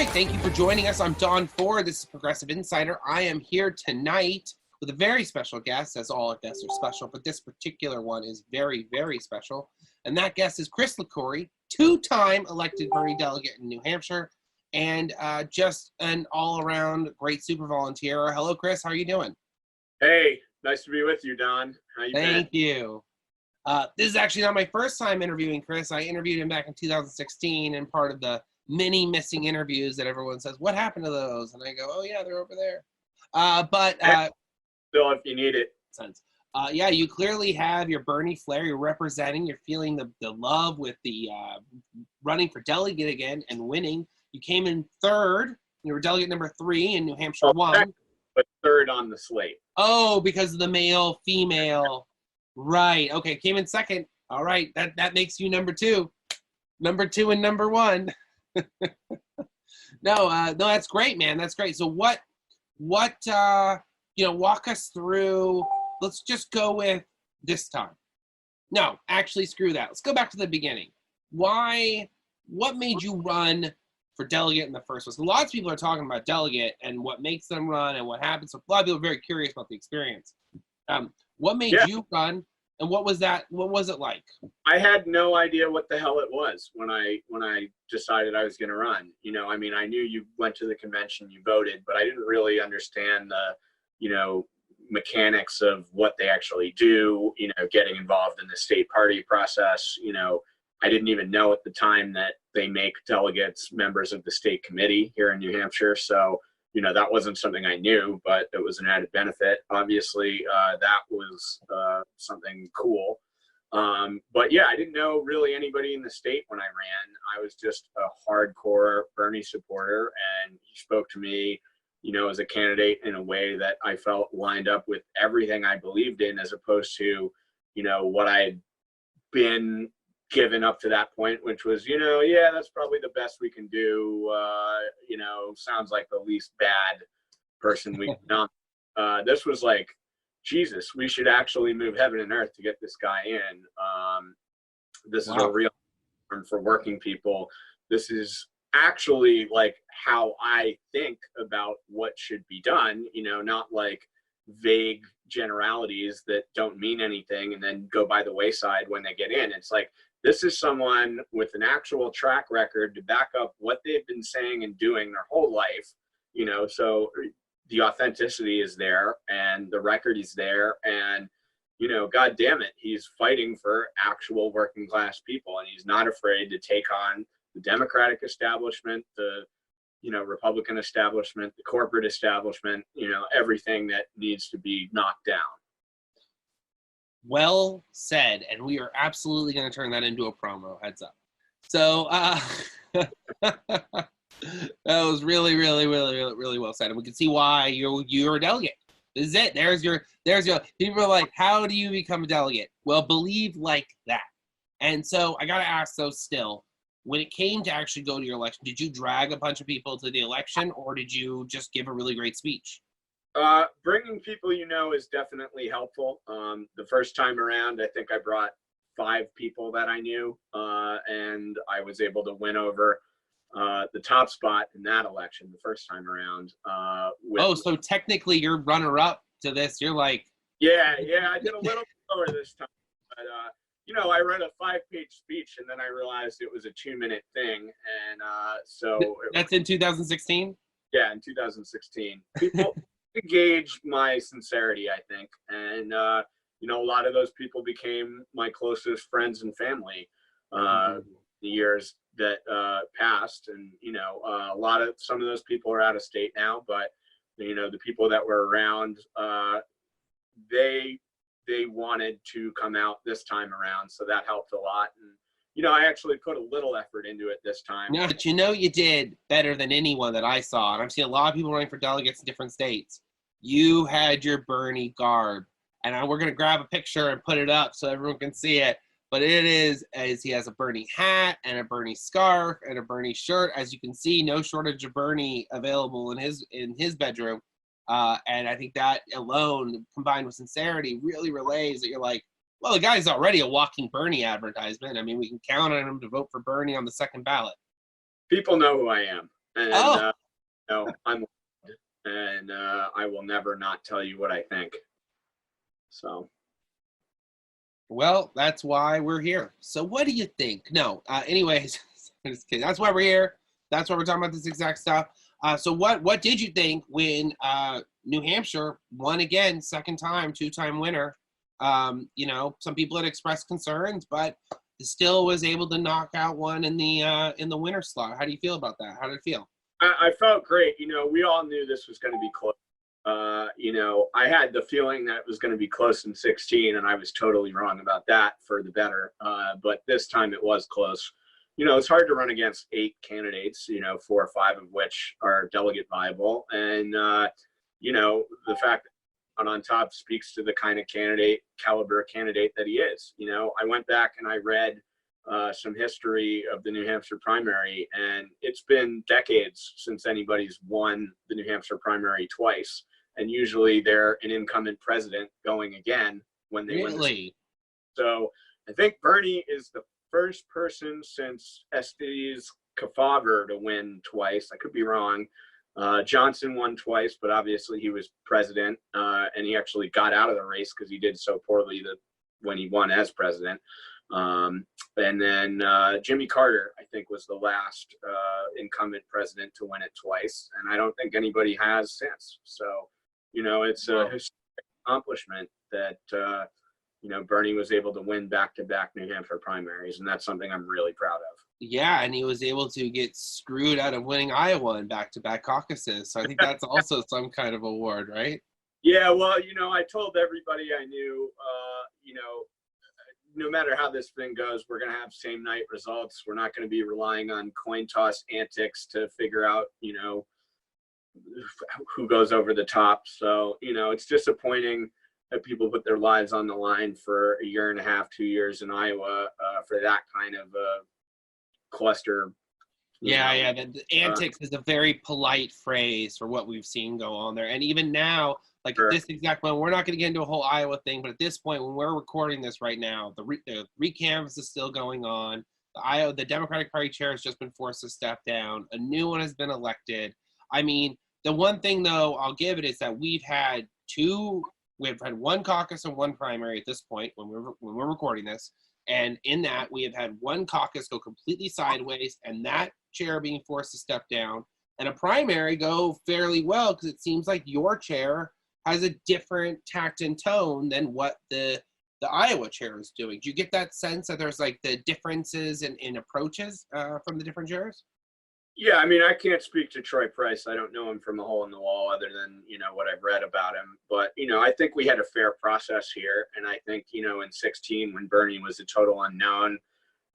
right, thank you for joining us. I'm Don Ford. This is Progressive Insider. I am here tonight with a very special guest, as all our guests are special, but this particular one is very, very special. And that guest is Chris Liquori, two-time elected Bernie Delegate in New Hampshire, and just an all-around great super volunteer. Hello, Chris. How are you doing? Hey, nice to be with you, Don. How you been? Thank you. This is actually not my first time interviewing Chris. I interviewed him back in 2016 and part of the many missing interviews that everyone says, what happened to those? And I go, oh yeah, they're over there. Still, if you need it. Yeah, you clearly have your Bernie flair. You're representing. You're feeling the love with the running for delegate again and winning. You came in third. You were delegate number 3 in New Hampshire 1. But third on the slate. Oh, because of the male, female. Right. Okay, came in second. All right, that makes you number 2. Number 2 and number 1. No, that's great, man. That's great. So what walk us through. Let's just go with this time. No, actually, screw that. Let's go back to the beginning. What made you run for delegate in the first place? Lots of people are talking about delegate and what makes them run and what happens. So a lot of people are very curious about the experience. What made you run, and what was that? What was it like? I had no idea what the hell it was when I decided I was going to run. I mean, I knew you went to the convention, you voted, but I didn't really understand the, mechanics of what they actually do, getting involved in the state party process. I didn't even know at the time that they make delegates members of the state committee here in New Hampshire. So, that wasn't something I knew, but it was an added benefit. Obviously, that was something cool. But yeah, I didn't know really anybody in the state when I ran. I was just a hardcore Bernie supporter, and he spoke to me, as a candidate in a way that I felt lined up with everything I believed in, as opposed to, what I had been given up to that point, which was, yeah, that's probably the best we can do. Sounds like the least bad person we can nominate. This was like, Jesus, we should actually move heaven and earth to get this guy in. This is a real term for working people. This is actually like how I think about what should be done, not like vague generalities that don't mean anything and then go by the wayside when they get in. It's like, this is someone with an actual track record to back up what they've been saying and doing their whole life, so the authenticity is there and the record is there. And, God damn it, he's fighting for actual working class people. And he's not afraid to take on the Democratic establishment, the, Republican establishment, the corporate establishment, everything that needs to be knocked down. Well said, and we are absolutely going to turn that into a promo. Heads up. So that was really, really, really, really, really well said, and we can see why you're a delegate. This is it. There's your. People are like, how do you become a delegate? Well, believe like that. And so I got to ask, though, still, when it came to actually go to your election, did you drag a bunch of people to the election, or did you just give a really great speech? Bringing people is definitely helpful. The first time around, I think I brought 5 people that I knew, and I was able to win over the top spot in that election the first time around. So technically you're runner-up to this. You're like... Yeah, I did a little lower this time. But, I read a 5-page speech, and then I realized it was a 2-minute thing. And That's in 2016? Yeah, in 2016. People... gauge my sincerity, I think, and a lot of those people became my closest friends and family the years that passed, and some of those people are out of state now, but the people that were around, they wanted to come out this time around, so that helped a lot. And I actually put a little effort into it this time. No, but you did better than anyone that I saw, and I've seen a lot of people running for delegates in different states. You had your Bernie garb, and we're going to grab a picture and put it up so everyone can see it. But it is, as he has a Bernie hat and a Bernie scarf and a Bernie shirt. As you can see, no shortage of Bernie available in his bedroom. And I think that alone, combined with sincerity, really relays that you're like, well, the guy's already a walking Bernie advertisement. I mean, we can count on him to vote for Bernie on the second ballot. People know who I am. and Oh, I'm and I will never not tell you what I think. So well, that's why we're here. So what do you think? No, anyways, I'm just kidding. That's why we're here. That's why we're talking about this exact stuff. So what did you think when New Hampshire won again, second time, two-time winner? Some people had expressed concerns, but still was able to knock out one in the winner slot. How do you feel about that? How did it feel? I felt great. We all knew this was going to be close. I had the feeling that it was going to be close in 16, and I was totally wrong about that for the better. But this time it was close. It's hard to run against 8 candidates, 4 or 5 of which are delegate viable. And, the fact that on top speaks to the kind of caliber candidate that he is. I went back and I read some history of the New Hampshire primary, and it's been decades since anybody's won the New Hampshire primary twice. And usually they're an incumbent president going again when they win this. So I think Bernie is the first person since Estes Kefauver to win twice. I could be wrong. Johnson won twice, but obviously he was president, and he actually got out of the race because he did so poorly when he won as president. And then Jimmy Carter, I think, was the last incumbent president to win it twice, and I don't think anybody has since. So, it's a historic accomplishment that Bernie was able to win back-to-back New Hampshire primaries, and that's something I'm really proud of. Yeah, and he was able to get screwed out of winning Iowa in back-to-back caucuses. So I think that's also some kind of award, right? Yeah, well, I told everybody I knew, no matter how this thing goes, we're going to have same night results. We're not going to be relying on coin toss antics to figure out, who goes over the top. So, it's disappointing that people put their lives on the line for a year and a half, 2 years in Iowa for that kind of cluster. Yeah. The antics is a very polite phrase for what we've seen go on there. And even now, like at this exact moment, we're not going to get into a whole Iowa thing, but at this point, when we're recording this right now, the recanvass is still going on. The Democratic Party chair has just been forced to step down. A new one has been elected. I mean, the one thing though I'll give it is that we've had one caucus and one primary at this point when we're recording this. And in that, we have had one caucus go completely sideways, and that chair being forced to step down, and a primary go fairly well, because it seems like your chair has a different tact and tone than what the Iowa chair is doing. Do you get that sense that there's like the differences in approaches from the different chairs? Yeah, I mean, I can't speak to Troy Price. I don't know him from a hole in the wall other than, what I've read about him. But, I think we had a fair process here. And I think, in 16, when Bernie was a total unknown,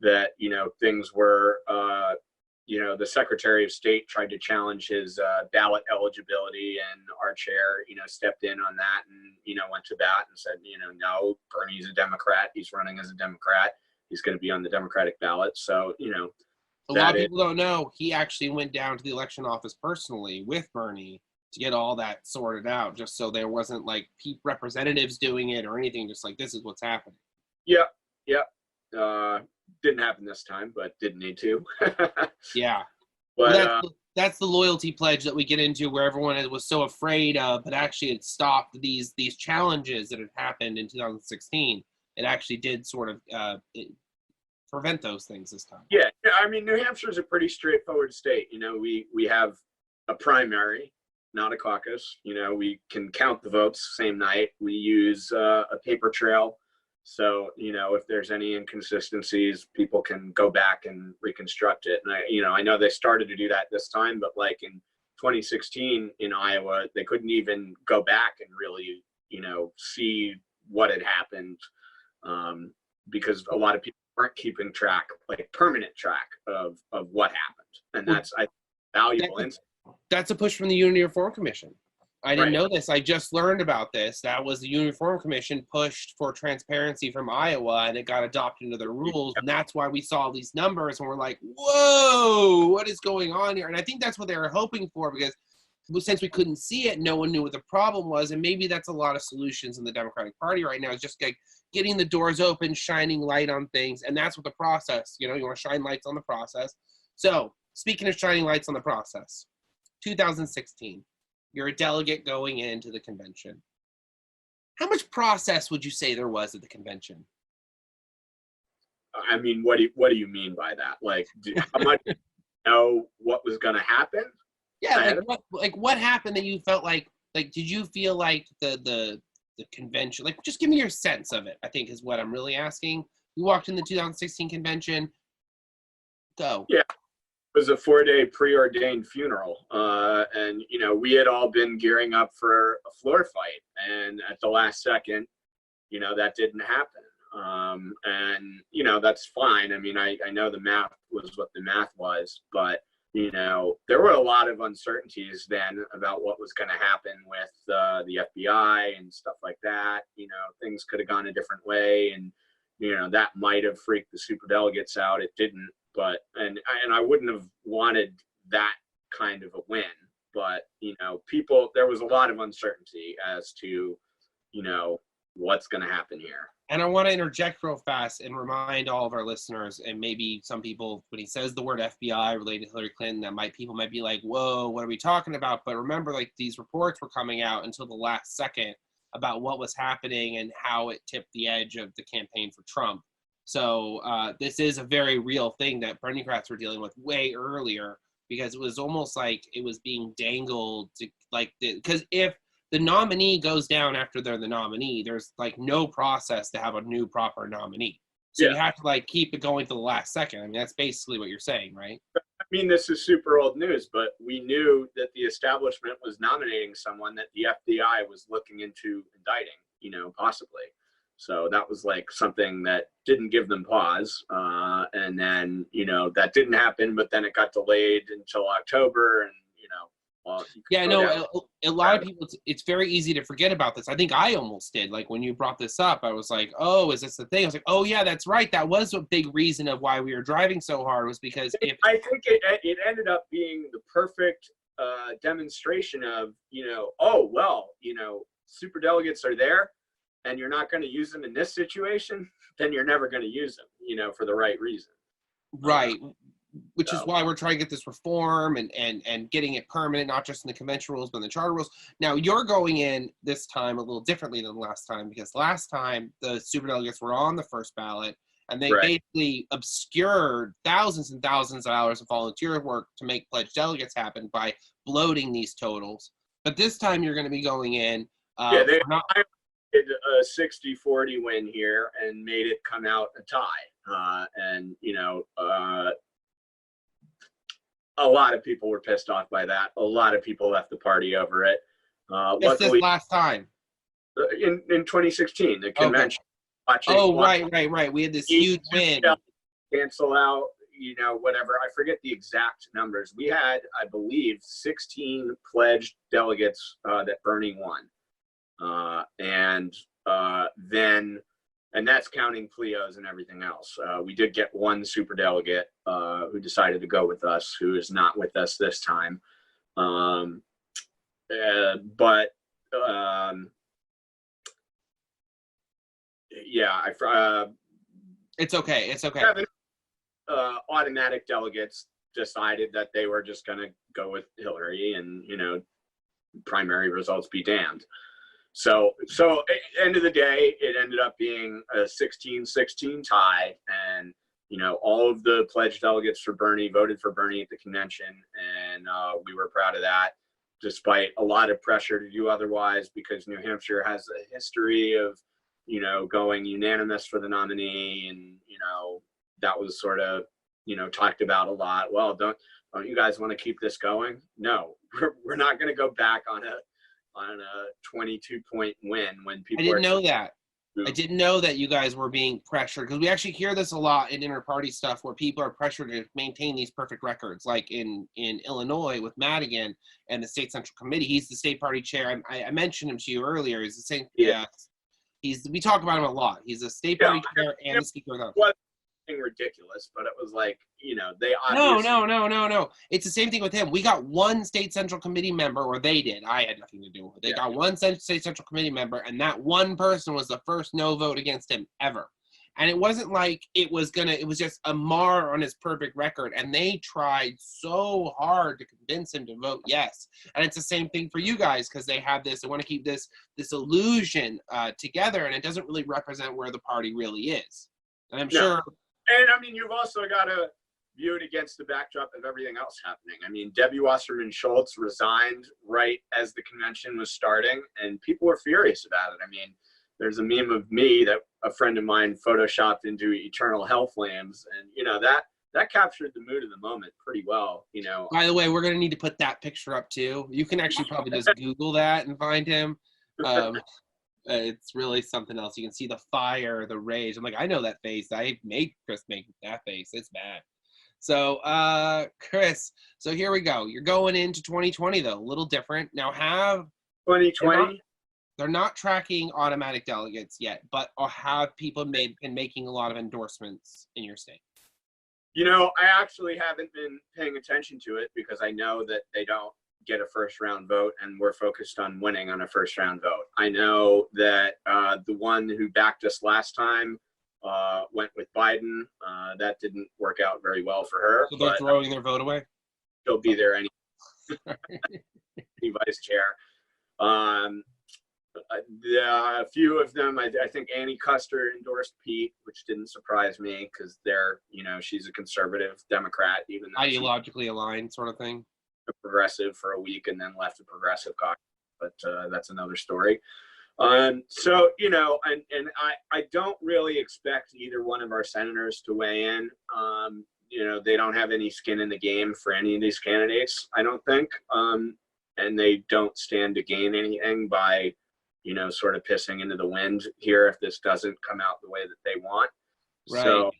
that, things were, the Secretary of State tried to challenge his ballot eligibility, and our chair, stepped in on that and, went to bat and said, no, Bernie's a Democrat. He's running as a Democrat. He's going to be on the Democratic ballot. So, a lot of people don't know he actually went down to the election office personally with Bernie to get all that sorted out, just so there wasn't like representatives doing it or anything, just like this is what's happening. Yeah. Didn't happen this time, but didn't need to. Yeah. But well, that's the loyalty pledge that we get into, where everyone was so afraid of, but actually it stopped these challenges that had happened in 2016. It actually did sort of prevent those things this time. Yeah, I mean, New Hampshire is a pretty straightforward state. We have a primary, not a caucus. We can count the votes same night. We use a paper trail. So, if there's any inconsistencies, people can go back and reconstruct it. And I know they started to do that this time, but like in 2016 in Iowa, they couldn't even go back and really, see what had happened, because a lot of people weren't keeping track, like permanent track of what happened. And that's valuable insight. That's a push from the Unity Reform Commission. I didn't know this. I just learned about this. That was the Unity Reform Commission pushed for transparency from Iowa, and it got adopted into their rules. And that's why we saw these numbers, and we're like, whoa, what is going on here? And I think that's what they were hoping for, because since we couldn't see it, no one knew what the problem was. And maybe that's a lot of solutions in the Democratic Party right now, is just like getting the doors open, shining light on things. And that's what the process, you want to shine lights on the process. So speaking of shining lights on the process, 2016, you're a delegate going into the convention. How much process would you say there was at the convention? I mean, what do you mean by that? Like, how much do you know what was going to happen? Yeah, what happened that you felt like did you feel like the convention, like just give me your sense of it, I think is what I'm really asking. You walked in the 2016 convention. Go. Yeah, it was a 4-day preordained funeral. And, you know, we had all been gearing up for a floor fight. And at the last second, you know, that didn't happen. And, you know, that's fine. I mean, I know the math was what the math was, but, you know, there were a lot of uncertainties then about what was going to happen with the FBI and stuff like that. You know, things could have gone a different way, and, you know, that might have freaked the superdelegates out. It didn't, but, and I wouldn't have wanted that kind of a win, but, you know, there was a lot of uncertainty as to, you know, what's going to happen here. And I want to interject real fast and remind all of our listeners, and maybe some people, when he says the word FBI related to Hillary Clinton, people might be like, whoa, what are we talking about? But remember, like, these reports were coming out until the last second about what was happening and how it tipped the edge of the campaign for Trump. So this is a very real thing that Berniecrats were dealing with way earlier, because it was almost like it was being dangled to, like, because if the nominee goes down after they're the nominee, there's like no process to have a new proper nominee. So you have to like keep it going to the last second. I mean, that's basically what you're saying, right? I mean, this is super old news, but we knew that the establishment was nominating someone that the FBI was looking into indicting, you know, possibly. So that was like something that didn't give them pause. And then, you know, that didn't happen, but then it got delayed until October, and, you know, well, yeah, I know a lot of people, it's very easy to forget about this. I think I almost did. Like, when you brought this up, I was like, oh, is this the thing? I was like, oh, yeah, that's right. That was a big reason of why we were driving so hard, was because I think it ended up being the perfect demonstration of, you know, oh, well, you know, superdelegates are there and you're not going to use them in this situation, then you're never going to use them, you know, for the right reason. Right. Which is why we're trying to get this reform and getting it permanent, not just in the convention rules, but in the charter rules. Now, you're going in this time a little differently than last time, because last time the superdelegates were on the first ballot, and they basically obscured thousands and thousands of hours of volunteer work to make pledged delegates happen by bloating these totals. But this time you're going to be going in. They did a 60-40 win here and made it come out a tie. And, you know, a lot of people were pissed off by that. A lot of people left the party over it. Luckily, last time. In 2016, the convention. Okay. Right. We had this huge win. Cancel out, you know, whatever. I forget the exact numbers. We had, I believe, 16 pledged delegates that Bernie won. And that's counting Cleos and everything else. We did get one superdelegate who decided to go with us, who is not with us this time. It's okay. Automatic delegates decided that they were just going to go with Hillary, and, you know, primary results be damned. So end of the day, it ended up being a 16-16 tie, and, you know, all of the pledged delegates for Bernie voted for Bernie at the convention, and we were proud of that, despite a lot of pressure to do otherwise, because New Hampshire has a history of, you know, going unanimous for the nominee, and, you know, that was sort of, you know, talked about a lot. Well, don't you guys want to keep this going? No, we're not going to go back on a 22-point win when people. I didn't know that. I didn't know that you guys were being pressured, because we actually hear this a lot in inter-party stuff where people are pressured to maintain these perfect records. Like in Illinois with Madigan and the state central committee, he's the state party chair. I mentioned him to you earlier. He's the same. Yeah. We talk about him a lot. He's a state party chair and the speaker of the House. Ridiculous, but it was like, you know, they obviously no. It's the same thing with him. We got one state central committee member, or they did. I had nothing to do with it. They got one state central committee member, and that one person was the first no vote against him ever. And it wasn't like it was just a mar on his perfect record. And they tried so hard to convince him to vote yes. And it's the same thing for you guys, because they want to keep this illusion together, and it doesn't really represent where the party really is. And I'm sure. And I mean, you've also got to view it against the backdrop of everything else happening. I mean, Debbie Wasserman Schultz resigned right as the convention was starting, and people were furious about it. I mean, there's a meme of me that a friend of mine photoshopped into eternal hell flames, and that captured the mood of the moment pretty well. By the way, we're gonna need to put that picture up too. You can actually probably just Google that and find him. It's really something else. You can see the fire, the rage. I'm like, I know that face. I made Chris make that face. It's bad. So, Chris, so here we go. You're going into 2020 though, a little different. Now 2020. They're not tracking automatic delegates yet, but have people been making a lot of endorsements in your state? I actually haven't been paying attention to it because I know that they don't get a first round vote, and we're focused on winning on a first round vote. I know that the one who backed us last time went with Biden. That didn't work out very well for her. So they're throwing their vote away? She'll be there any vice chair. A few of them, I think Annie Custer endorsed Pete, which didn't surprise me because she's a conservative Democrat, even though ideologically aligned sort of thing. A progressive for a week and then left a progressive caucus, but that's another story. So I don't really expect either one of our senators to weigh in. They don't have any skin in the game for any of these candidates, I don't think, and they don't stand to gain anything by sort of pissing into the wind here if this doesn't come out the way that they want. Right. So,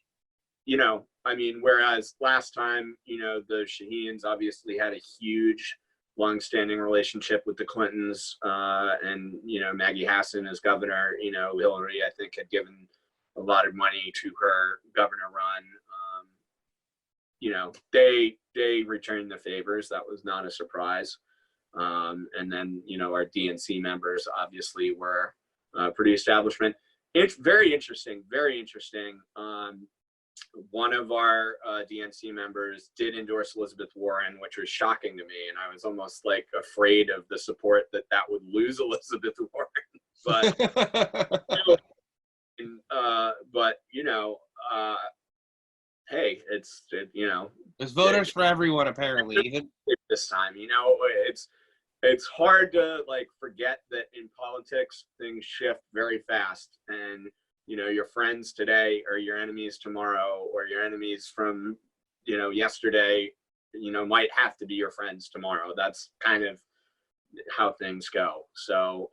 I mean, whereas last time, the Shaheen's obviously had a huge longstanding relationship with the Clintons, and, Maggie Hassan as governor, Hillary, I think, had given a lot of money to her governor run. They returned the favors. That was not a surprise. And then, our DNC members obviously were pretty establishment. It's very interesting, very interesting. One of our DNC members did endorse Elizabeth Warren, which was shocking to me. And I was almost like afraid of the support that would lose Elizabeth Warren. But, hey, there's voters for everyone, apparently. Even this time, it's hard to forget that in politics things shift very fast, and your friends today are your enemies tomorrow, or your enemies from yesterday might have to be your friends tomorrow. That's kind of how things go. So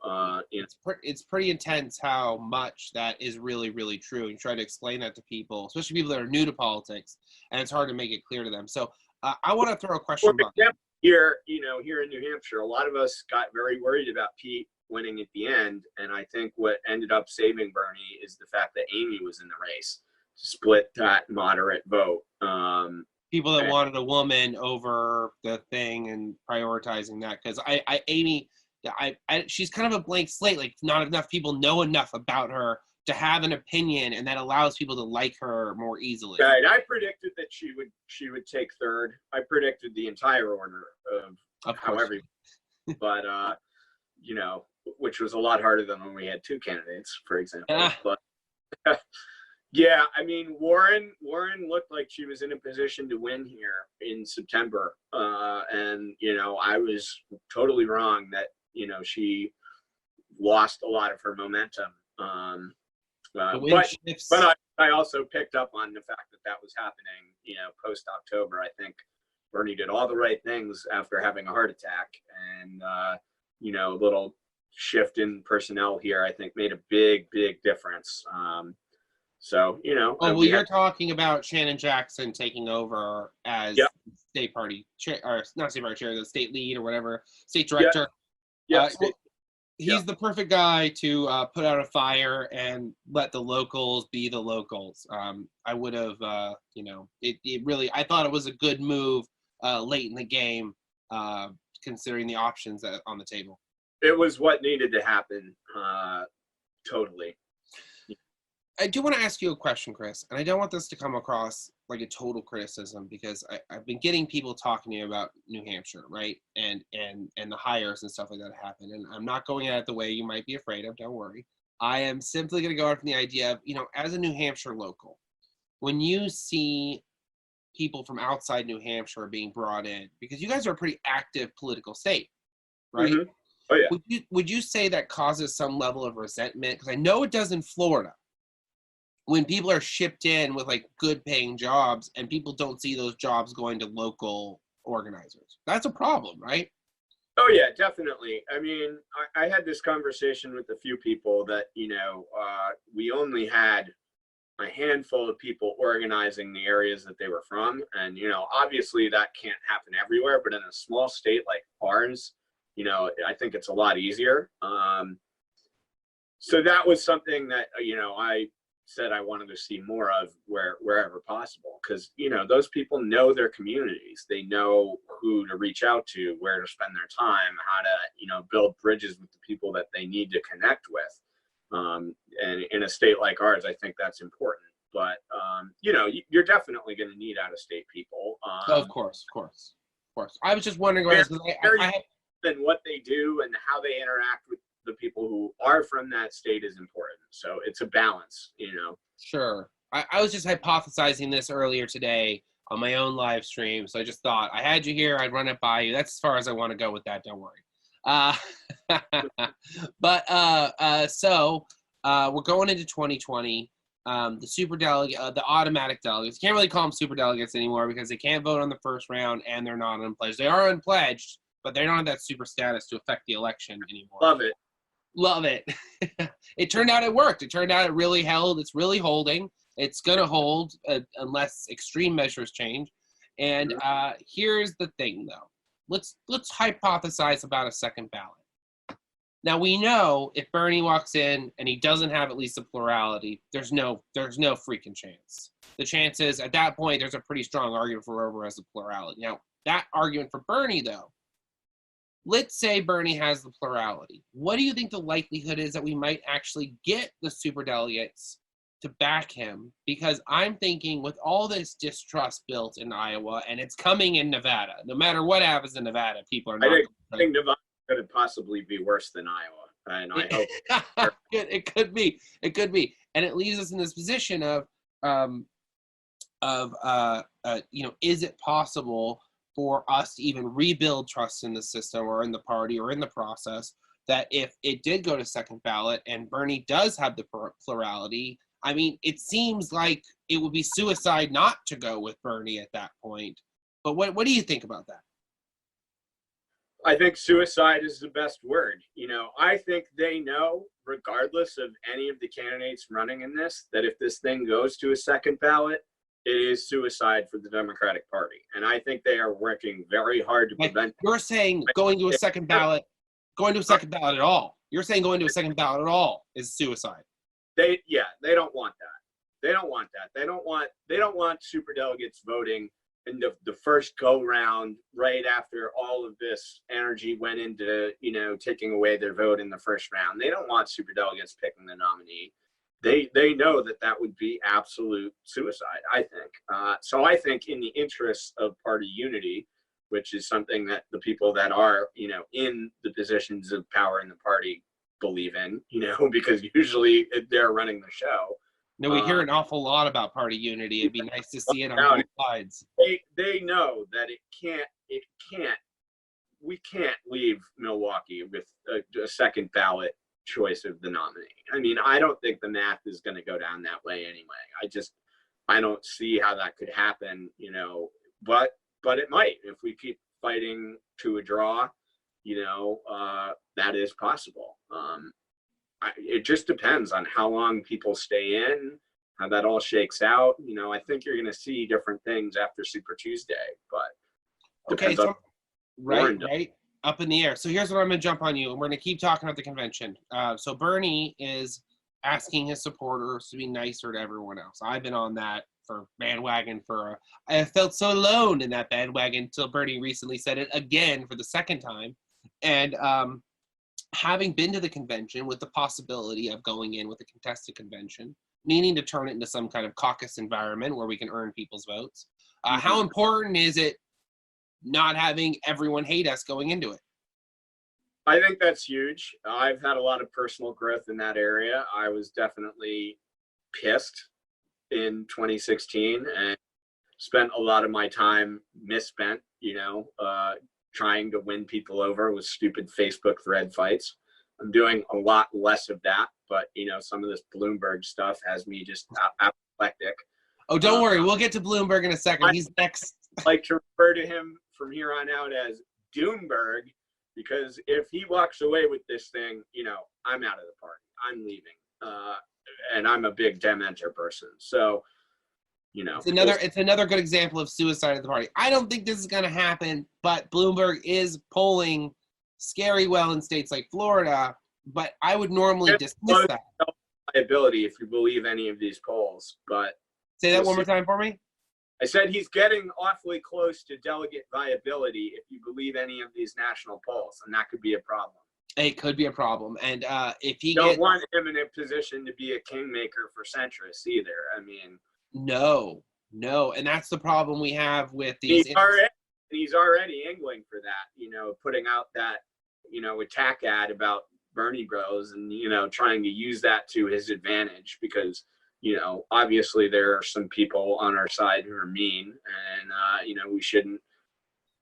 it's pretty intense how much that is really, really true, and try to explain that to people, especially people that are new to politics, and it's hard to make it clear to them. So I want to throw a question here in New Hampshire, a lot of us got very worried about Pete winning at the end, and I think what ended up saving Bernie is the fact that Amy was in the race to split that moderate vote. People that wanted a woman over the thing and prioritizing that, because Amy, she's kind of a blank slate. Like, not enough people know enough about her to have an opinion, and that allows people to like her more easily. Right. I predicted that she would take third. I predicted the entire order of however, but which was a lot harder than when we had two candidates, for example. But yeah, I mean, Warren looked like she was in a position to win here in September, and I was totally wrong that she lost a lot of her momentum. But I also picked up on the fact that was happening, post October. I think Bernie did all the right things after having a heart attack, and a little shift in personnel here, I think, made a big, big difference. So you're talking about Shannon Jackson taking over as state party chair, or not state party chair, the state lead or whatever, state director. He's the perfect guy to put out a fire and let the locals be the locals. I would have, it really, I thought it was a good move late in the game, considering the options on the table. It was what needed to happen, totally. I do want to ask you a question, Chris, and I don't want this to come across like a total criticism because I've been getting people talking to me about New Hampshire, right? And the hires and stuff like that happen. And I'm not going at it the way you might be afraid of, don't worry. I am simply going to go out from the idea of, as a New Hampshire local, when you see people from outside New Hampshire being brought in, because you guys are a pretty active political state, right? Mm-hmm. Oh yeah. Would you say that causes some level of resentment? Because I know it does in Florida. When people are shipped in with like good paying jobs and people don't see those jobs going to local organizers, that's a problem, right? Oh yeah, definitely. I mean, I had this conversation with a few people that, we only had a handful of people organizing the areas that they were from. And, obviously that can't happen everywhere, but in a small state like ours, I think it's a lot easier. So that was something that, I said I wanted to see more of wherever possible, because those people know their communities, they know who to reach out to, where to spend their time, how to build bridges with the people that they need to connect with, and in a state like ours I think that's important. But you're definitely going to need out of state people. Of course. I was just wondering why, and what they do and how they interact with the people who are from that state is important. So it's a balance, Sure. I was just hypothesizing this earlier today on my own live stream. So I just thought I had you here. I'd run it by you. That's as far as I want to go with that. Don't worry. So we're going into 2020. The super delegate, the automatic delegates, can't really call them super delegates anymore because they can't vote on the first round and they're not unpledged. They are unpledged, but they don't have that super status to affect the election anymore. Love it. It turned out it worked. It turned out it really held. It's really holding. It's going to hold unless extreme measures change. And here's the thing, though. Let's hypothesize about a second ballot. Now, we know if Bernie walks in and he doesn't have at least a plurality, there's no freaking chance. The chances at that point, there's a pretty strong argument for whoever has the plurality. Now, that argument for Bernie, though, let's say Bernie has the plurality. What do you think the likelihood is that we might actually get the superdelegates to back him? Because I'm thinking with all this distrust built in Iowa, and it's coming in Nevada, no matter what happens in Nevada, people are not. I think Nevada could possibly be worse than Iowa, and I hope it could be. And it leaves us in this position of is it possible for us to even rebuild trust in the system or in the party or in the process, that if it did go to second ballot and Bernie does have the plurality, I mean, it seems like it would be suicide not to go with Bernie at that point. But what do you think about that? I think suicide is the best word. I think they know, regardless of any of the candidates running in this, that if this thing goes to a second ballot, it is suicide for the Democratic Party. And I think they are working very hard to prevent. You're saying going to a second ballot at all. You're saying going to a second ballot at all is suicide. They don't want that. They don't want that. They don't want superdelegates voting in the first go round right after all of this energy went into, taking away their vote in the first round. They don't want superdelegates picking the nominee. They know that would be absolute suicide, I think. So I think in the interests of party unity, which is something that the people that are, in the positions of power in the party believe in, because usually they're running the show. No, we hear an awful lot about party unity. It'd be nice to see it on both sides. They know that we can't leave Milwaukee with a second ballot choice of the nominee. I mean, I don't think the math is going to go down that way anyway. I don't see how that could happen, but it might. If we keep fighting to a draw, that is possible. It just depends on how long people stay in, how that all shakes out. I think you're going to see different things after Super Tuesday, but okay, so right, up in the air. So here's what I'm going to jump on you, and we're going to keep talking about the convention. So Bernie is asking his supporters to be nicer to everyone else. I've been on that bandwagon I felt so alone in that bandwagon until Bernie recently said it again for the second time. And having been to the convention with the possibility of going in with a contested convention, meaning to turn it into some kind of caucus environment where we can earn people's votes. How important is it not having everyone hate us going into it? I think that's huge. I've had a lot of personal growth in that area. I was definitely pissed in 2016 and spent a lot of my time misspent, trying to win people over with stupid Facebook thread fights. I'm doing a lot less of that, but some of this Bloomberg stuff has me just apoplectic. Oh, don't worry. We'll get to Bloomberg in a second. He's next. I like to refer to him from here on out as Doomberg, because if he walks away with this thing, I'm out of the party. I'm leaving. And I'm a big Dementer person. So, it's another good example of suicide at the party. I don't think this is going to happen, but Bloomberg is polling scary well in states like Florida, but I would normally dismiss that. Liability if you believe any of these polls, but say that one more time for me. I said he's getting awfully close to delegate viability if you believe any of these national polls, and that could be a problem. It could be a problem, and if he don't want him in a position to be a kingmaker for centrists either. I mean, no, and that's the problem we have with these. He's already angling for that, putting out that, attack ad about Bernie Bros and, trying to use that to his advantage because, obviously there are some people on our side who are mean and, we shouldn't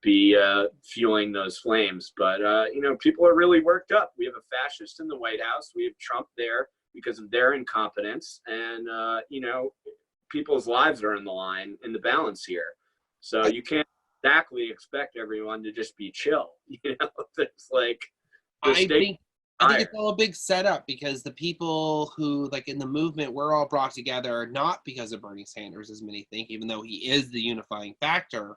be fueling those flames. But, people are really worked up. We have a fascist in the White House. We have Trump there because of their incompetence. And, people's lives are in the line in the balance here. So you can't exactly expect everyone to just be chill. It's like I think it's all a big setup because the people who like in the movement we're all brought together not because of Bernie Sanders as many think, even though he is the unifying factor,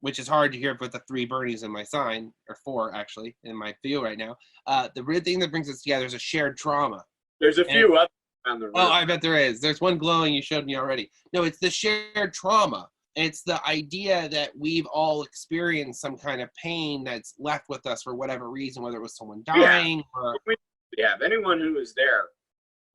which is hard to hear with the 3 Bernies in my sign, or 4 actually in my view right now. The real thing that brings us together is a shared trauma. There's a few up on the road. Oh, I bet there is. There's one glowing you showed me already. No, it's the shared trauma. It's the idea that we've all experienced some kind of pain that's left with us for whatever reason, whether it was someone dying or... Yeah, anyone who was there,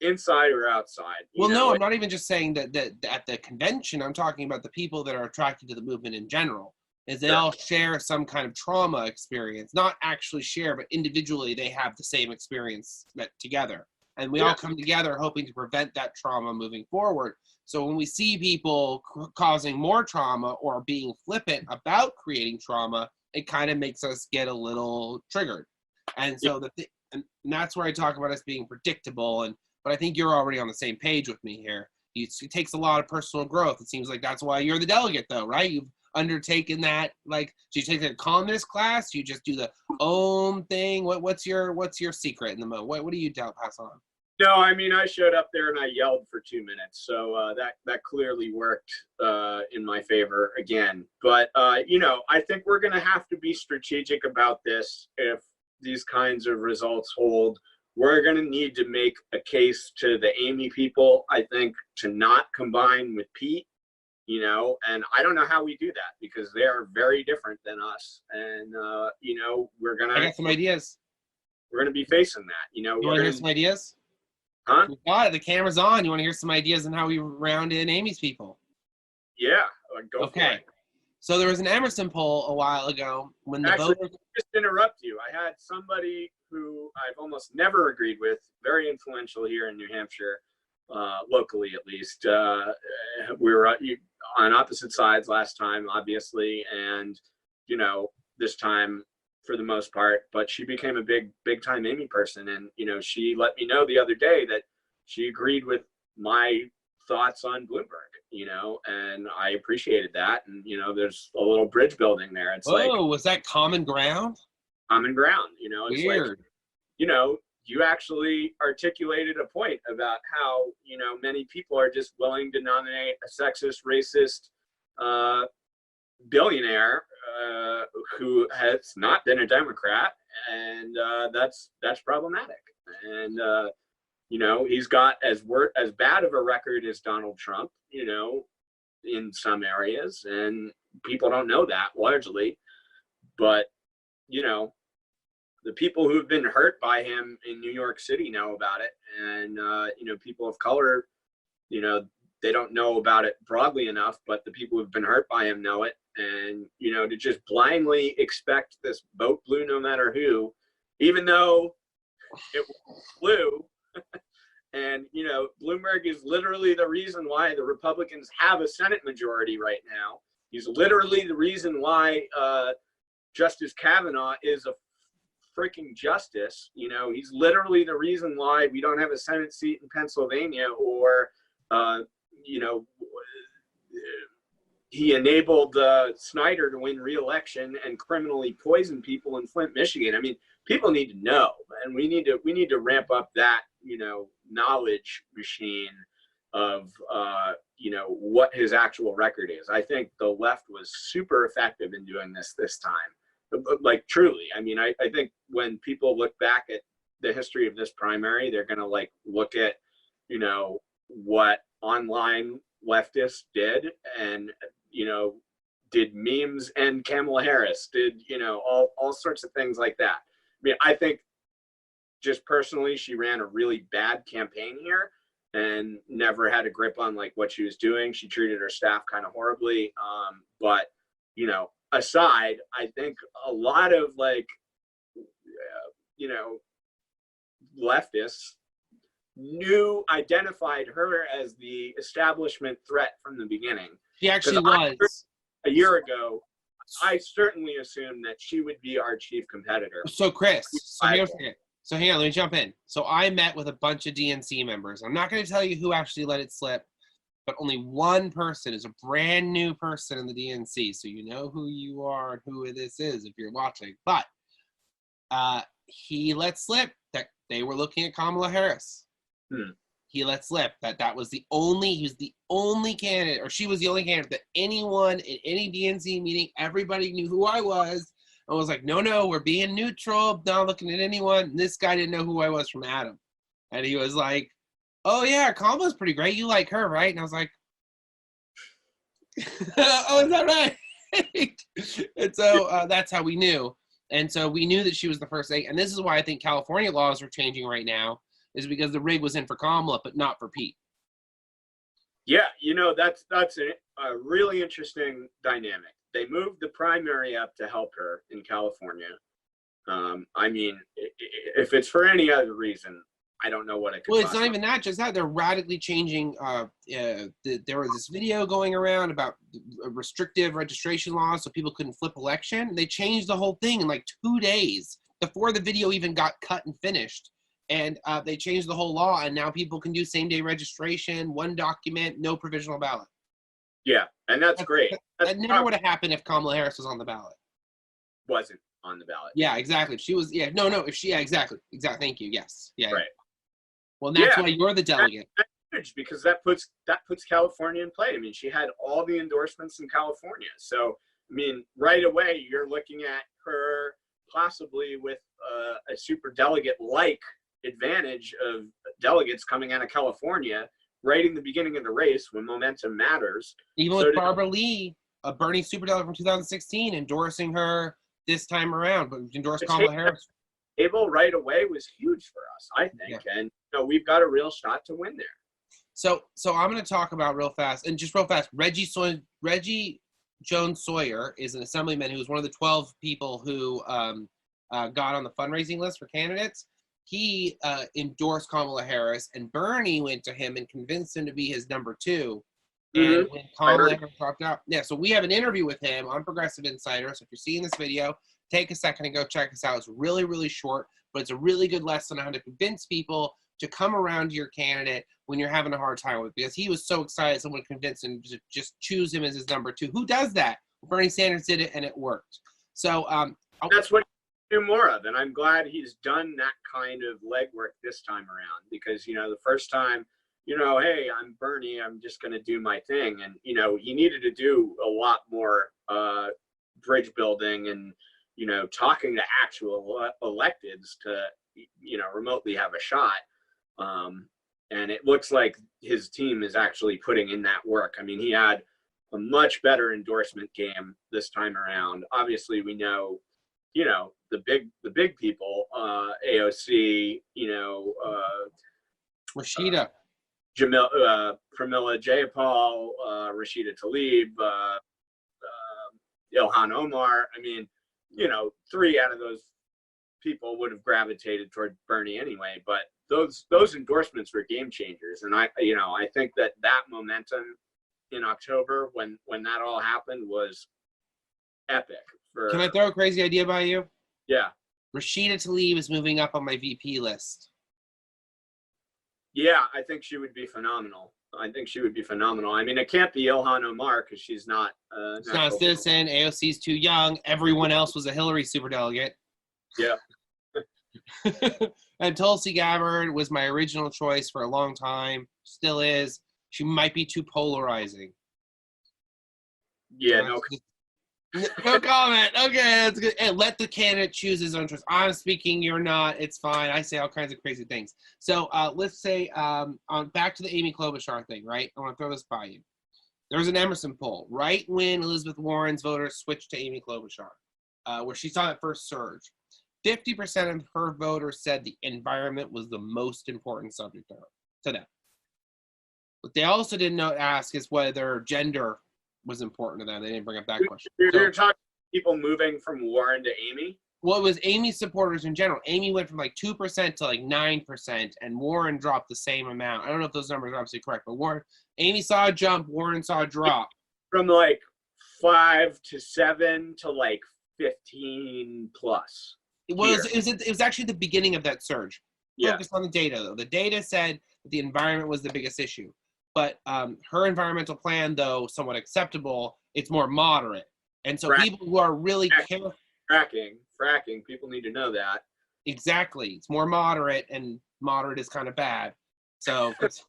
inside or outside. No, I'm not even just saying that at the convention. I'm talking about the people that are attracted to the movement in general. Is they all share some kind of trauma experience. Not actually share, but individually they have the same experience together. And we all come together hoping to prevent that trauma moving forward. So when we see people causing more trauma or being flippant about creating trauma, it kind of makes us get a little triggered. And so and that's where I talk about us being predictable. But I think you're already on the same page with me here. It takes a lot of personal growth. It seems like that's why you're the delegate, though, right? You've undertaken that. Like, do you take a calmness class? Do you just do the Om thing? What's your secret in the moment? What do you pass on? No, I mean, I showed up there and I yelled for 2 minutes. So that clearly worked in my favor again. But, I think we're going to have to be strategic about this. If these kinds of results hold, we're going to need to make a case to the Amy people, I think, to not combine with Pete, and I don't know how we do that because they are very different than us. And, we're going to... I got some ideas. We're going to be facing that, You want to hear some ideas? Huh? We got it. The camera's on. You want to hear some ideas on how we round in Amy's people? Yeah, go for it. So there was an Emerson poll a while ago when the Actually, voters... just interrupt you. I had somebody who I've almost never agreed with, very influential here in New Hampshire, locally at least. We were on opposite sides last time, obviously, and this time for the most part, but she became a big time Amy person. And, she let me know the other day that she agreed with my thoughts on Bloomberg, and I appreciated that. And, there's a little bridge building there. It's was that common ground? Common ground, it's weird. You actually articulated a point about how, many people are just willing to nominate a sexist, racist, billionaire who has not been a Democrat, and that's problematic. And he's got as bad of a record as Donald Trump, in some areas, and people don't know that largely. But the people who've been hurt by him in New York City know about it, and people of color you know, they don't know about it broadly enough, but the people who've been hurt by him know it. And, you know, to just blindly expect this vote blue no matter who, even though it was blue, and, you know, Bloomberg is literally the reason why the Republicans have a Senate majority right now. He's literally the reason why Justice Kavanaugh is a freaking justice. You know, he's literally the reason why we don't have a Senate seat in Pennsylvania, or, you know, he enabled Snyder to win re-election and criminally poison people in Flint, Michigan. I mean, people need to know, and we need to ramp up that, you know, knowledge machine of you know, what his actual record is. I think the left was super effective in doing this time. Like, truly. I mean, I think when people look back at the history of this primary, they're gonna like look at, you know, what online leftists did, and, you know, did memes and Kamala Harris, did, you know, all sorts of things like that. I mean, I think just personally, she ran a really bad campaign here and never had a grip on like what she was doing. She treated her staff kind of horribly. But, you know, aside, I think a lot of like, you know, leftists identified her as the establishment threat from the beginning. She actually was. A year ago, I certainly assumed that she would be our chief competitor. So Chris, hang on, let me jump in. So I met with a bunch of DNC members. I'm not going to tell you who actually let it slip, but only one person is a brand new person in the DNC. So you know who you are and who this is if you're watching. But he let slip that they were looking at Kamala Harris. He let slip that he was the only candidate, or she was the only candidate, that anyone in any DNC meeting, everybody knew who I was. I was like, no, we're being neutral, not looking at anyone. And this guy didn't know who I was from Adam. And he was like, oh yeah, Kamala's pretty great. You like her, right? And I was like, oh, is that right? And so that's how we knew. And so we knew that she was the first thing. And this is why I think California laws are changing right now, is because the rig was in for Kamala, but not for Pete. Yeah, you know, that's a really interesting dynamic. They moved the primary up to help her in California. I mean, if it's for any other reason, I don't know what it could. Well, it's not even that, just that they're radically changing. There was this video going around about restrictive registration laws, so people couldn't flip election. They changed the whole thing in like 2 days before the video even got cut and finished. And they changed the whole law, and now people can do same-day registration, one document, no provisional ballot. Yeah, and that's great. That never would have happened if Kamala Harris was on the ballot. Wasn't on the ballot. Yeah, exactly. If she was, if she, exactly. Thank you. Yes. Yeah. Right. Well, that's why you're the delegate. That's huge, because that puts California in play. I mean, she had all the endorsements in California. So, I mean, right away, you're looking at her possibly with a super delegate-like advantage of delegates coming out of California right in the beginning of the race when momentum matters. Even with Barbara Lee, a Bernie superdelegate from 2016, endorsing her this time around, but endorsed Kamala Harris. Able right away was huge for us, I think. Yeah. And you know, we've got a real shot to win there. So I'm going to talk about real fast, Reggie Jones Sawyer is an assemblyman who was one of the 12 people who got on the fundraising list for candidates. He endorsed Kamala Harris, and Bernie went to him and convinced him to be his number 2. And when Kamala Harris dropped out, so we have an interview with him on Progressive Insider. So if you're seeing this video, take a second and go check us out. It's really, really short, but it's a really good lesson on how to convince people to come around to your candidate when you're having a hard time with it, because he was so excited someone convinced him to just choose him as his number 2. Who does that? Bernie Sanders did it, and it worked. So that's what do more of, and I'm glad he's done that kind of legwork this time around, because, you know, the first time, you know, hey, I'm Bernie, I'm just going to do my thing, and, you know, he needed to do a lot more bridge building and, you know, talking to actual electeds to, you know, remotely have a shot, and it looks like his team is actually putting in that work. I mean, he had a much better endorsement game this time around. Obviously, we know, you know, the big people, AOC, you know, Rashida Pramila Jayapal, Rashida Tlaib, Ilhan Omar. I mean, 3 out of those people would have gravitated toward Bernie anyway. But those endorsements were game changers, and I think that momentum in October when that all happened was epic. Can I throw a crazy idea by you? Yeah. Rashida Tlaib is moving up on my VP list. Yeah, I think she would be phenomenal. I mean, it can't be Ilhan Omar because she's not she's not a citizen. AOC's too young. Everyone else was a Hillary superdelegate. Yeah. And Tulsi Gabbard was my original choice for a long time. Still is. She might be too polarizing. Yeah, no comment. Okay, that's good. And let the candidate choose his own choice. I'm speaking, you're not. It's fine. I say all kinds of crazy things. So let's say on back to the Amy Klobuchar thing, right? I want to throw this by you. There was an Emerson poll right when Elizabeth Warren's voters switched to Amy Klobuchar, where she saw that first surge. 50% of her voters said the environment was the most important subject to them. What they also did not ask is whether gender was important to them. They didn't bring up that question. You're talking people moving from Warren to Amy? Well, it was Amy's supporters in general. Amy went from like 2% to like 9%, and Warren dropped the same amount. I don't know if those numbers are absolutely correct, but Amy saw a jump, Warren saw a drop. From like 5 to 7 to like 15 plus. It was actually the beginning of that surge. Yeah. Focused on the data, though. The data said that the environment was the biggest issue. But her environmental plan, though somewhat acceptable, it's more moderate. And so people who are really careful. Fracking, people need to know that. Exactly. It's more moderate, and moderate is kind of bad. So, because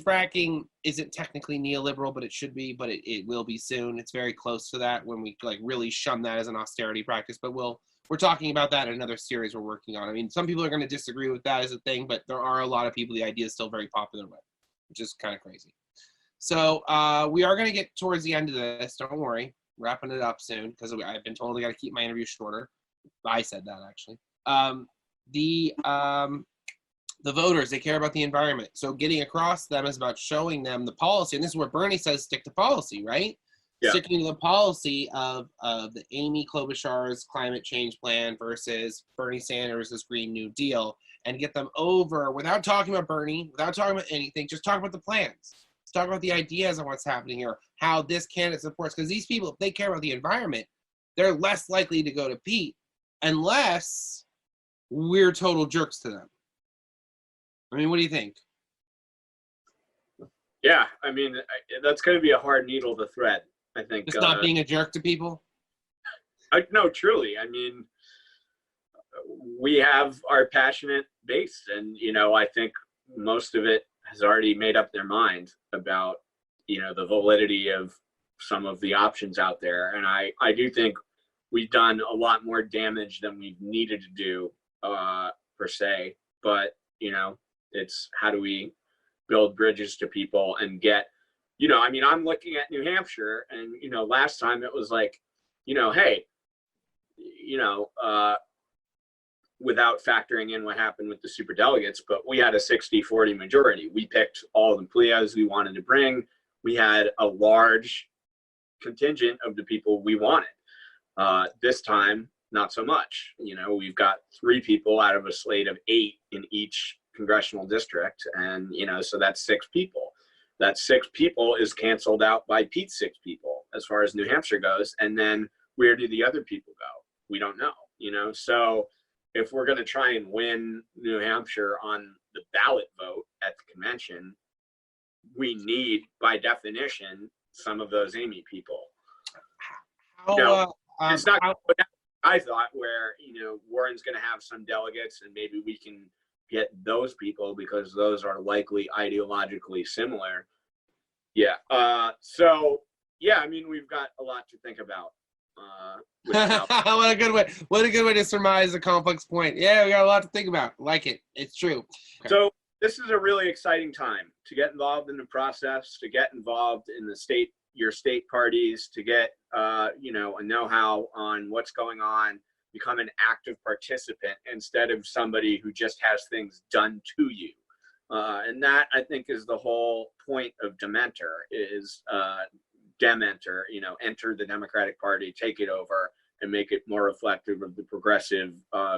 fracking isn't technically neoliberal, but it should be, but it will be soon. It's very close to that when we like really shun that as an austerity practice. But we're talking about that in another series we're working on. I mean, some people are going to disagree with that as a thing, but there are a lot of people the idea is still very popular with, which is kind of crazy. So we are going to get towards the end of this. Don't worry. Wrapping it up soon because I've been told I got to keep my interview shorter. I said that actually. The voters, they care about the environment. So getting across them is about showing them the policy. And this is where Bernie says stick to policy, right? Yeah. Sticking to the policy of the Amy Klobuchar's climate change plan versus Bernie Sanders' Green New Deal, and get them over without talking about Bernie, without talking about anything, just talk about the plans. Let's talk about the ideas of what's happening here, how this candidate supports. Because these people, if they care about the environment, they're less likely to go to Pete unless we're total jerks to them. I mean, what do you think? Yeah, I mean, that's going to be a hard needle to thread, I think. It's not being a jerk to people? No, truly. I mean, we have our passionate base, and, I think most of it has already made up their mind about, the validity of some of the options out there. And I do think we've done a lot more damage than we've needed to do, per se. But, it's how do we build bridges to people and get, I'm looking at New Hampshire, and, last time it was like, hey, without factoring in what happened with the super delegates, but we had a 60-40 majority. We picked all the employees we wanted to bring. We had a large contingent of the people we wanted. This time, not so much. We've got 3 people out of a slate of 8 in each congressional district, and so that's 6 people. That 6 people is canceled out by Pete's 6 people as far as New Hampshire goes, and then where do the other people go? We don't know. So if we're going to try and win New Hampshire on the ballot vote at the convention, we need, by definition, some of those Amy people. It's not I thought where Warren's going to have some delegates, and maybe we can get those people because those are likely ideologically similar. Yeah. So yeah, I mean, we've got a lot to think about. What a good way to surmise a complex point. Yeah, we got a lot to think about. Like it. It's true. Okay. So this is a really exciting time to get involved in the process, to get involved in your state parties, to get a know-how on what's going on, become an active participant instead of somebody who just has things done to you. And that, I think, is the whole point of Dementer, is dementer, enter the Democratic Party, take it over, and make it more reflective of the progressive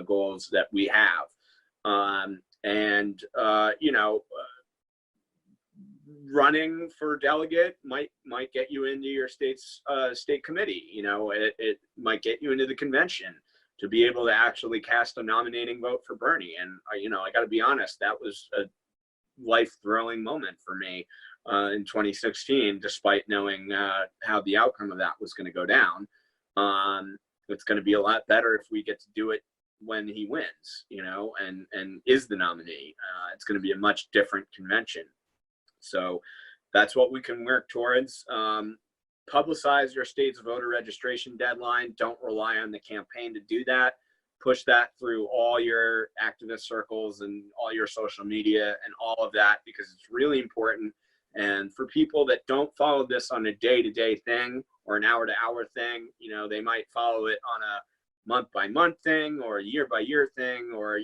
goals that we have. Running for delegate might get you into your state's state committee. It might get you into the convention to be able to actually cast a nominating vote for Bernie. And I got to be honest, that was a life-thrilling moment for me in 2016, despite knowing how the outcome of that was going to go down. It's going to be a lot better if we get to do it when he wins, and is the nominee. It's going to be a much different convention. So that's what we can work towards. Publicize your state's voter registration deadline. Don't rely on the campaign to do that. Push that through all your activist circles and all your social media and all of that, because it's really important. And for people that don't follow this on a day-to-day thing or an hour-to-hour thing, they might follow it on a month-by-month thing or a year-by-year thing, or,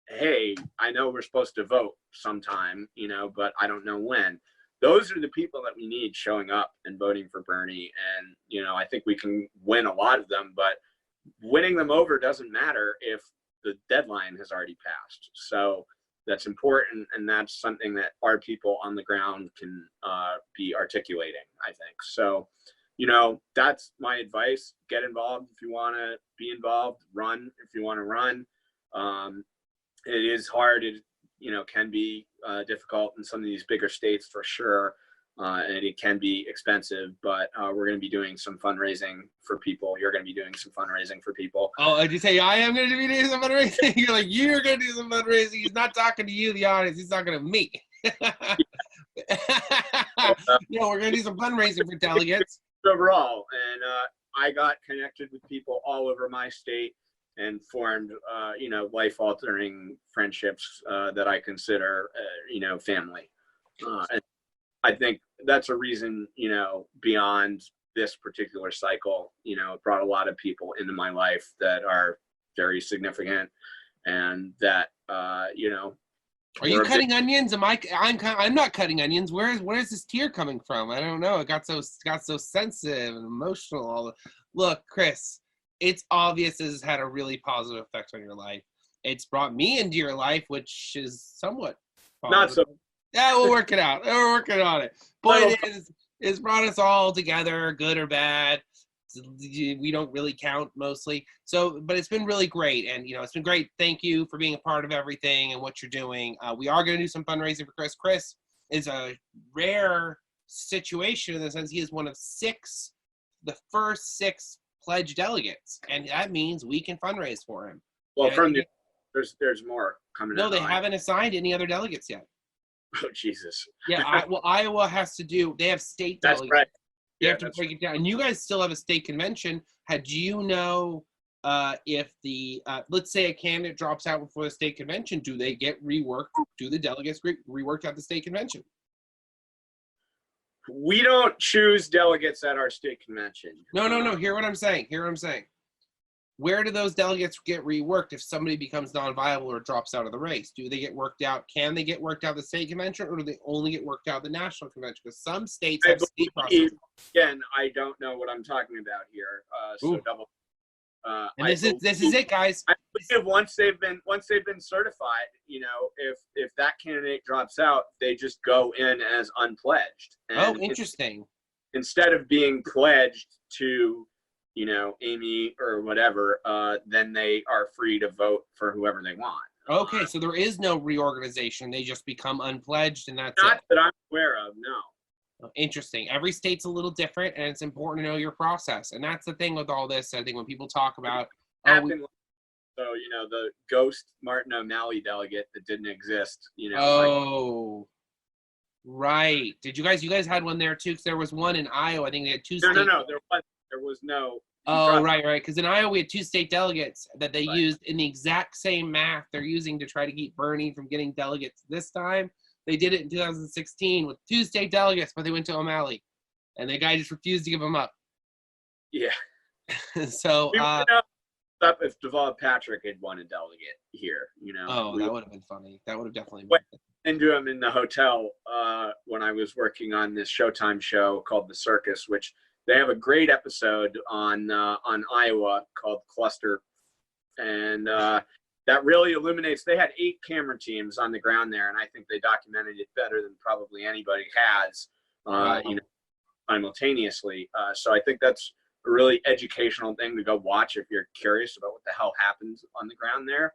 hey, I know we're supposed to vote sometime, but I don't know when. Those are the people that we need showing up and voting for Bernie. And, I think we can win a lot of them, but winning them over doesn't matter if the deadline has already passed. So that's important, and that's something that our people on the ground can be articulating, I think. So, that's my advice. Get involved if you want to be involved. Run if you want to run. It is hard. It can be difficult in some of these bigger states for sure, and it can be expensive. But we're going to be doing some fundraising for people. You're going to be doing some fundraising for people. Oh, did you say I am going to be doing some fundraising? You're like, you're going to do some fundraising. He's not talking to you, the audience. He's talking to me. We're going to do some fundraising for delegates. Overall, and I got connected with people all over my state and formed, life-altering friendships that I consider, family. And I think that's a reason, beyond this particular cycle, it brought a lot of people into my life that are very significant, and that, Are you cutting onions? I'm not cutting onions. Where's this tear coming from? I don't know. It got so sensitive and emotional. Look, Chris, it's obvious this has had a really positive effect on your life. It's brought me into your life, which is somewhat positive. Not so. Yeah, we'll work it out. We're working on it. Point is, it's brought us all together, good or bad. We don't really count mostly. So, but it's been really great. And, it's been great. Thank you for being a part of everything and what you're doing. We are going to do some fundraising for Chris. Chris is a rare situation in the sense he is one of the first 6 pledged delegates. And that means we can fundraise for him. Well, there's more coming. No, they haven't assigned any other delegates yet. Oh, Jesus. Yeah, Iowa has to do, they have state delegates. That's right. You have to break it down. And you guys still have a state convention. If the, let's say a candidate drops out before the state convention, do they get reworked? Do the delegates get reworked at the state convention? We don't choose delegates at our state convention. No. Hear what I'm saying. Where do those delegates get reworked if somebody becomes non-viable or drops out of the race? Do they get worked out? Can they get worked out at the state convention, or do they only get worked out at the national convention? Because some states have state processes. Again, I don't know what I'm talking about here. This is it, guys. I believe once they've been certified, if that candidate drops out, they just go in as unpledged. And interesting. Instead of being pledged to Amy or whatever, then they are free to vote for whoever they want. Okay, so there is no reorganization. They just become unpledged, and that's not it. that I'm aware of, no. Interesting. Every state's a little different, and it's important to know your process. And that's the thing with all this. I think when people talk about, the ghost Martin O'Malley delegate that didn't exist, right. Did you guys had one there too? Because there was one in Iowa. I think they had 2 states. No. There was no. Oh, right. Because in Iowa, we had 2 state delegates that they used in the exact same math they're using to try to keep Bernie from getting delegates this time. They did it in 2016 with 2 state delegates, but they went to O'Malley, and the guy just refused to give them up. Yeah. So. If Deval Patrick had won a delegate here, Oh, that would have been funny. That would have definitely. into him in the hotel when I was working on this Showtime show called The Circus, which they have a great episode on Iowa called Cluster, and that really illuminates. They had 8 camera teams on the ground there, and I think they documented it better than probably anybody has, simultaneously. So I think that's a really educational thing to go watch if you're curious about what the hell happens on the ground there.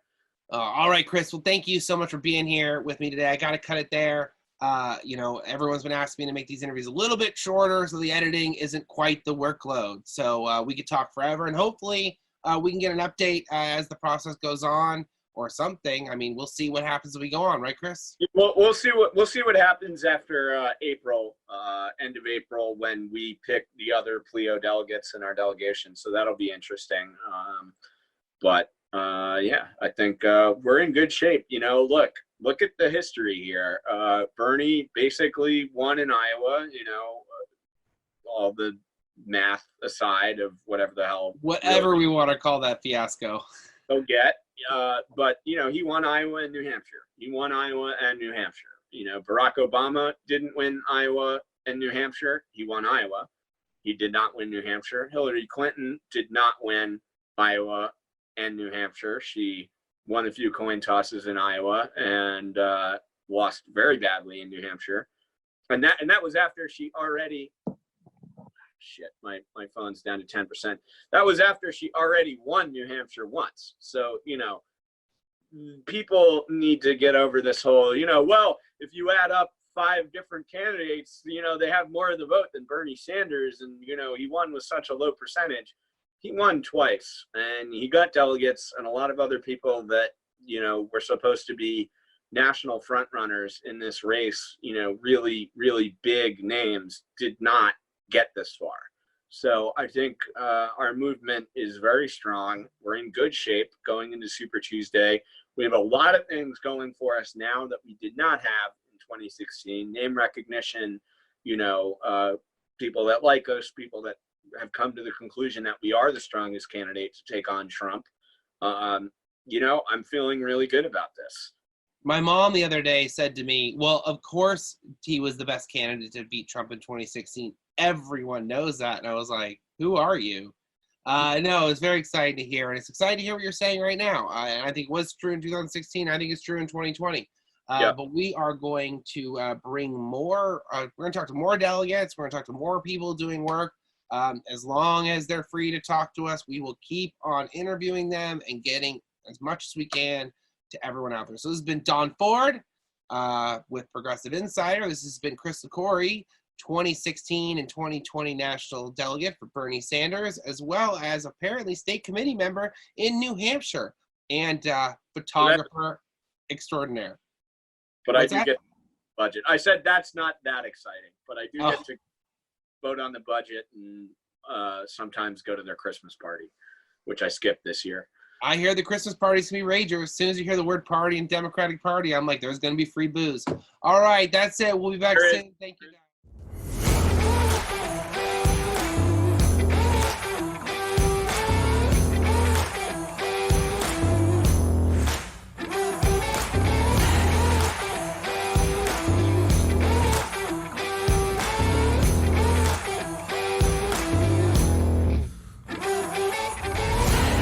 All right, Chris. Well, thank you so much for being here with me today. I got to cut it there. Everyone's been asking me to make these interviews a little bit shorter so the editing isn't quite the workload. So we could talk forever, and hopefully we can get an update as the process goes on or something. I mean, we'll see what happens as we go on, right, Chris? We'll see what happens after April, end of April, when we pick the other Pleo delegates in our delegation. So that'll be interesting. Yeah, I think we're in good shape. Look at the history here. Bernie basically won in Iowa, all the math aside of whatever the hell. Whatever we want to call that fiasco. Go get. But, he won Iowa and New Hampshire. He won Iowa and New Hampshire. Barack Obama didn't win Iowa and New Hampshire. He won Iowa. He did not win New Hampshire. Hillary Clinton did not win Iowa and New Hampshire. She won a few coin tosses in Iowa and lost very badly in New Hampshire. And that was after she already my phone's down to 10%. That was after she already won New Hampshire once. So, people need to get over this whole, well, if you add up 5 different candidates, they have more of the vote than Bernie Sanders, and he won with such a low percentage. He won twice, and he got delegates, and a lot of other people that were supposed to be national front runners in this race, really, really big names, did not get this far. So I think our movement is very strong. We're in good shape going into Super Tuesday. We have a lot of things going for us now that we did not have in 2016. Name recognition, people that like us, people that have come to the conclusion that we are the strongest candidate to take on Trump. I'm feeling really good about this. My mom the other day said to me, well, of course he was the best candidate to beat Trump in 2016. Everyone knows that. And I was like, who are you? No, it's very exciting to hear. And it's exciting to hear what you're saying right now. I think it was true in 2016. I think it's true in 2020. But we are going to bring more, we're going to talk to more delegates. We're going to talk to more people doing work. As long as they're free to talk to us, we will keep on interviewing them and getting as much as we can to everyone out there. So this has been Don Ford with Progressive Insider. This has been Chris Liquori, 2016 and 2020 national delegate for Bernie Sanders, as well as apparently state committee member in New Hampshire and photographer extraordinaire. But I do get budget. I said that's not that exciting, but I do get to vote on the budget and sometimes go to their Christmas party, which I skipped this year. I hear the Christmas party's gonna be rager. As soon as you hear the word party and Democratic Party, I'm like, there's gonna be free booze. All right, that's it. We'll be back soon. Thank you, guys.